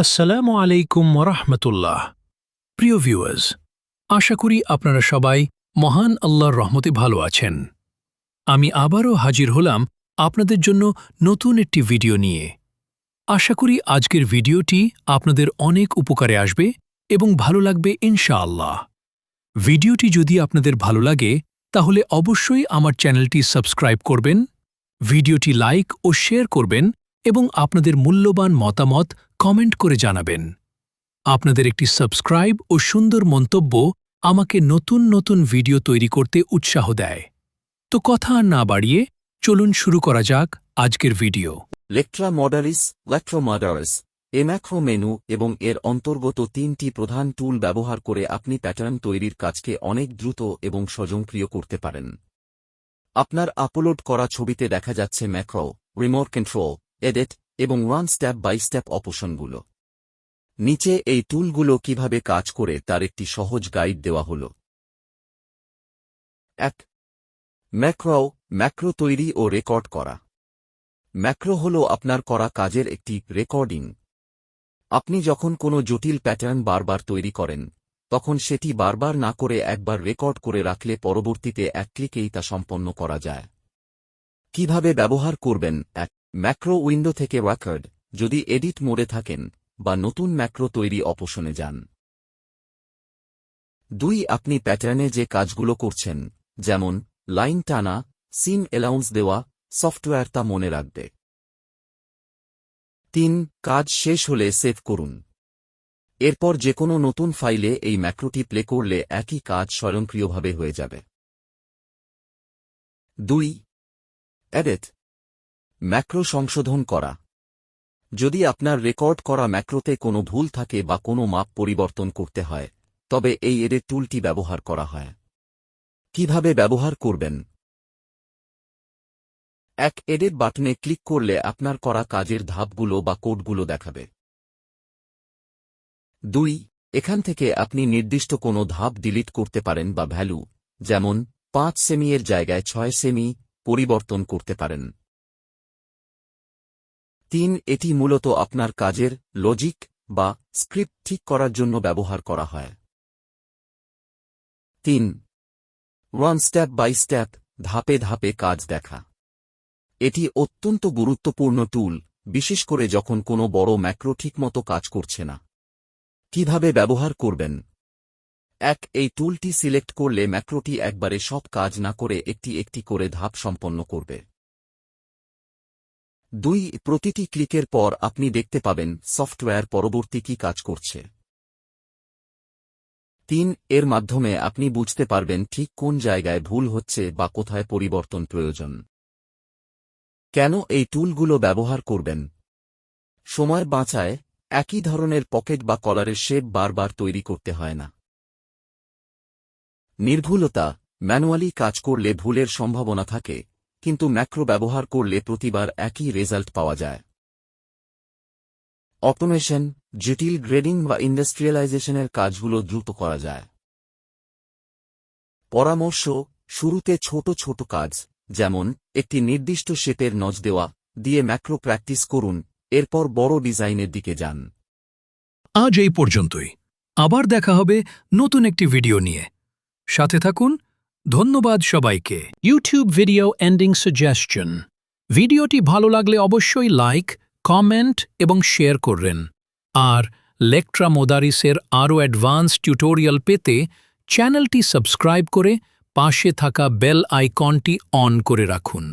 আসসালামু আলাইকুম ওরহমতুল্লাহ। প্রিয় ভিউয়ার্স, আশা করি আপনারা সবাই মহান আল্লাহর রহমতে ভালো আছেন। আমি আবারও হাজির হলাম আপনাদের জন্য নতুন একটি ভিডিও নিয়ে। আশা করি আজকের ভিডিওটি আপনাদের অনেক উপকারে আসবে এবং ভালো লাগবে ইনশাআল্লাহ। ভিডিওটি যদি আপনাদের ভালো লাগে তাহলে অবশ্যই আমার চ্যানেলটি সাবস্ক্রাইব করবেন, ভিডিওটি লাইক ও শেয়ার করবেন এবং আপনাদের মূল্যবান মতামত কমেন্ট করে জানাবেন। আপনাদের একটি সাবস্ক্রাইব ও সুন্দর মন্তব্য আমাকে নতুন নতুন ভিডিও তৈরি করতে উৎসাহ দেয়। তো কথা আর না বাড়িয়ে চলুন শুরু করা যাক আজকের ভিডিও। লেকট্রা মডারিস এ ম্যাক্রো মেনু এবং এর অন্তর্গত তিনটি প্রধান টুল ব্যবহার করে আপনি প্যাটার্ন তৈরির কাজকে অনেক দ্রুত এবং স্বয়ংক্রিয় করতে পারেন। আপনার আপলোড করা ছবিতে দেখা যাচ্ছে ম্যাক্রো, রিমোট কন্ট্রোল, এডিট এবং রান স্টেপ বাই স্টেপ অপশনগুলো। নিচে এই টুলগুলো কিভাবে কাজ করে তার একটি সহজ গাইড দেওয়া হল। ১. ম্যাক্রো তৈরি ও রেকর্ড করা। ম্যাক্রো হল আপনার করা কাজের একটি রেকর্ডিং। আপনি যখন কোনো জটিল প্যাটার্ন বারবার তৈরি করেন, তখন সেটি বারবার না করে একবার রেকর্ড করে রাখলে পরবর্তীতে এক ক্লিকেই তা সম্পন্ন করা যায়। কিভাবে ব্যবহার করবেন? ১. ম্যাক্রো উইন্ডো থেকে রেকর্ড, যদি এডিট মোডে থাকেন বা নতুন ম্যাক্রো তৈরি অপশনে যান। ২. আপনি প্যাটার্নে যে কাজগুলো করছেন, যেমন লাইন টানা, সিন অ্যালাউন্স দেওয়া, সফটওয়্যার তা মনে রাখবে। ৩. কাজ শেষ হলে সেভ করুন। এরপর যেকোনো নতুন ফাইলে এই ম্যাক্রোটি প্লে করলে একই কাজ স্বয়ংক্রিয়ভাবে হয়ে যাবে। ২. এডিট, ম্যাক্রো সংশোধন করা। যদি আপনার রেকর্ড করা ম্যাক্রোতে কোনো ভুল থাকে বা কোনো মাপ পরিবর্তন করতে হয়, তবে এই এডিট টুলটি ব্যবহার করা হয়। কিভাবে ব্যবহার করবেন? ১. এডিট বাটনে ক্লিক করলে আপনার করা কাজের ধাপগুলো বা কোডগুলো দেখাবে। ২. এখান থেকে আপনি নির্দিষ্ট কোনো ধাপ ডিলিট করতে পারেন বা ভ্যালু, যেমন ৫ সেমি এর জায়গায় ৬ সেমি, পরিবর্তন করতে পারেন। ৩. এটি মূলত আপনার কাজের লজিক বা স্ক্রিপ্ট ঠিক করার জন্য ব্যবহার করা হয়। ৩. রান স্টেপ বাই স্টেপ, ধাপে ধাপে কাজ দেখা। এটি অত্যন্ত গুরুত্বপূর্ণ টুল, বিশেষ করে যখন কোনো বড় ম্যাক্রো ঠিকমতো কাজ করছে না। কিভাবে ব্যবহার করবেন? ১. এই টুলটি সিলেক্ট করলে ম্যাক্রোটি একবারে সব কাজ না করে একটি একটি করে ধাপ সম্পন্ন করবে। ২. প্রতিটি ক্লিকের পর আপনি দেখতে পাবেন সফটওয়্যার পরবর্তী কি কাজ করছে। ৩. এর মাধ্যমে আপনি বুঝতে পারবেন ঠিক কোন জায়গায় ভুল হচ্ছে বা কোথায় পরিবর্তন প্রয়োজন। কেন এই টুলগুলো ব্যবহার করবেন? সময় বাঁচায়, একই ধরনের পকেট বা কলারের শেপ বারবার তৈরি করতে হয় না। নির্ভুলতা, ম্যানুয়ালি কাজ করলে ভুলের সম্ভাবনা থাকে, কিন্তু ম্যাক্রো ব্যবহার করলে প্রতিবার একই রেজাল্ট পাওয়া যায়। অটোমেশন, জটিল গ্রেডিং বা ইন্ডাস্ট্রিয়ালাইজেশনের কাজগুলো দ্রুত করা যায়। পরামর্শ: শুরুতে ছোট ছোট কাজ, যেমন একটি নির্দিষ্ট শেপের নজ দেওয়া, দিয়ে ম্যাক্রো প্র্যাকটিস করুন, এরপর বড় ডিজাইনের দিকে যান। আজ এই পর্যন্তই। আবার দেখা হবে নতুন একটি ভিডিও নিয়ে। সাথে থাকুন। ধন্যবাদ সবাইকে। YouTube video ending suggestion. ভিডিওটি ভালো লাগলে অবশ্যই লাইক, কমেন্ট এবং শেয়ার করবেন। আর লেকট্রা মোদারিসের আরও অ্যাডভান্স টিউটোরিয়াল পেতে চ্যানেলটি সাবস্ক্রাইব করে পাশে থাকা বেল আইকনটি অন করে রাখুন।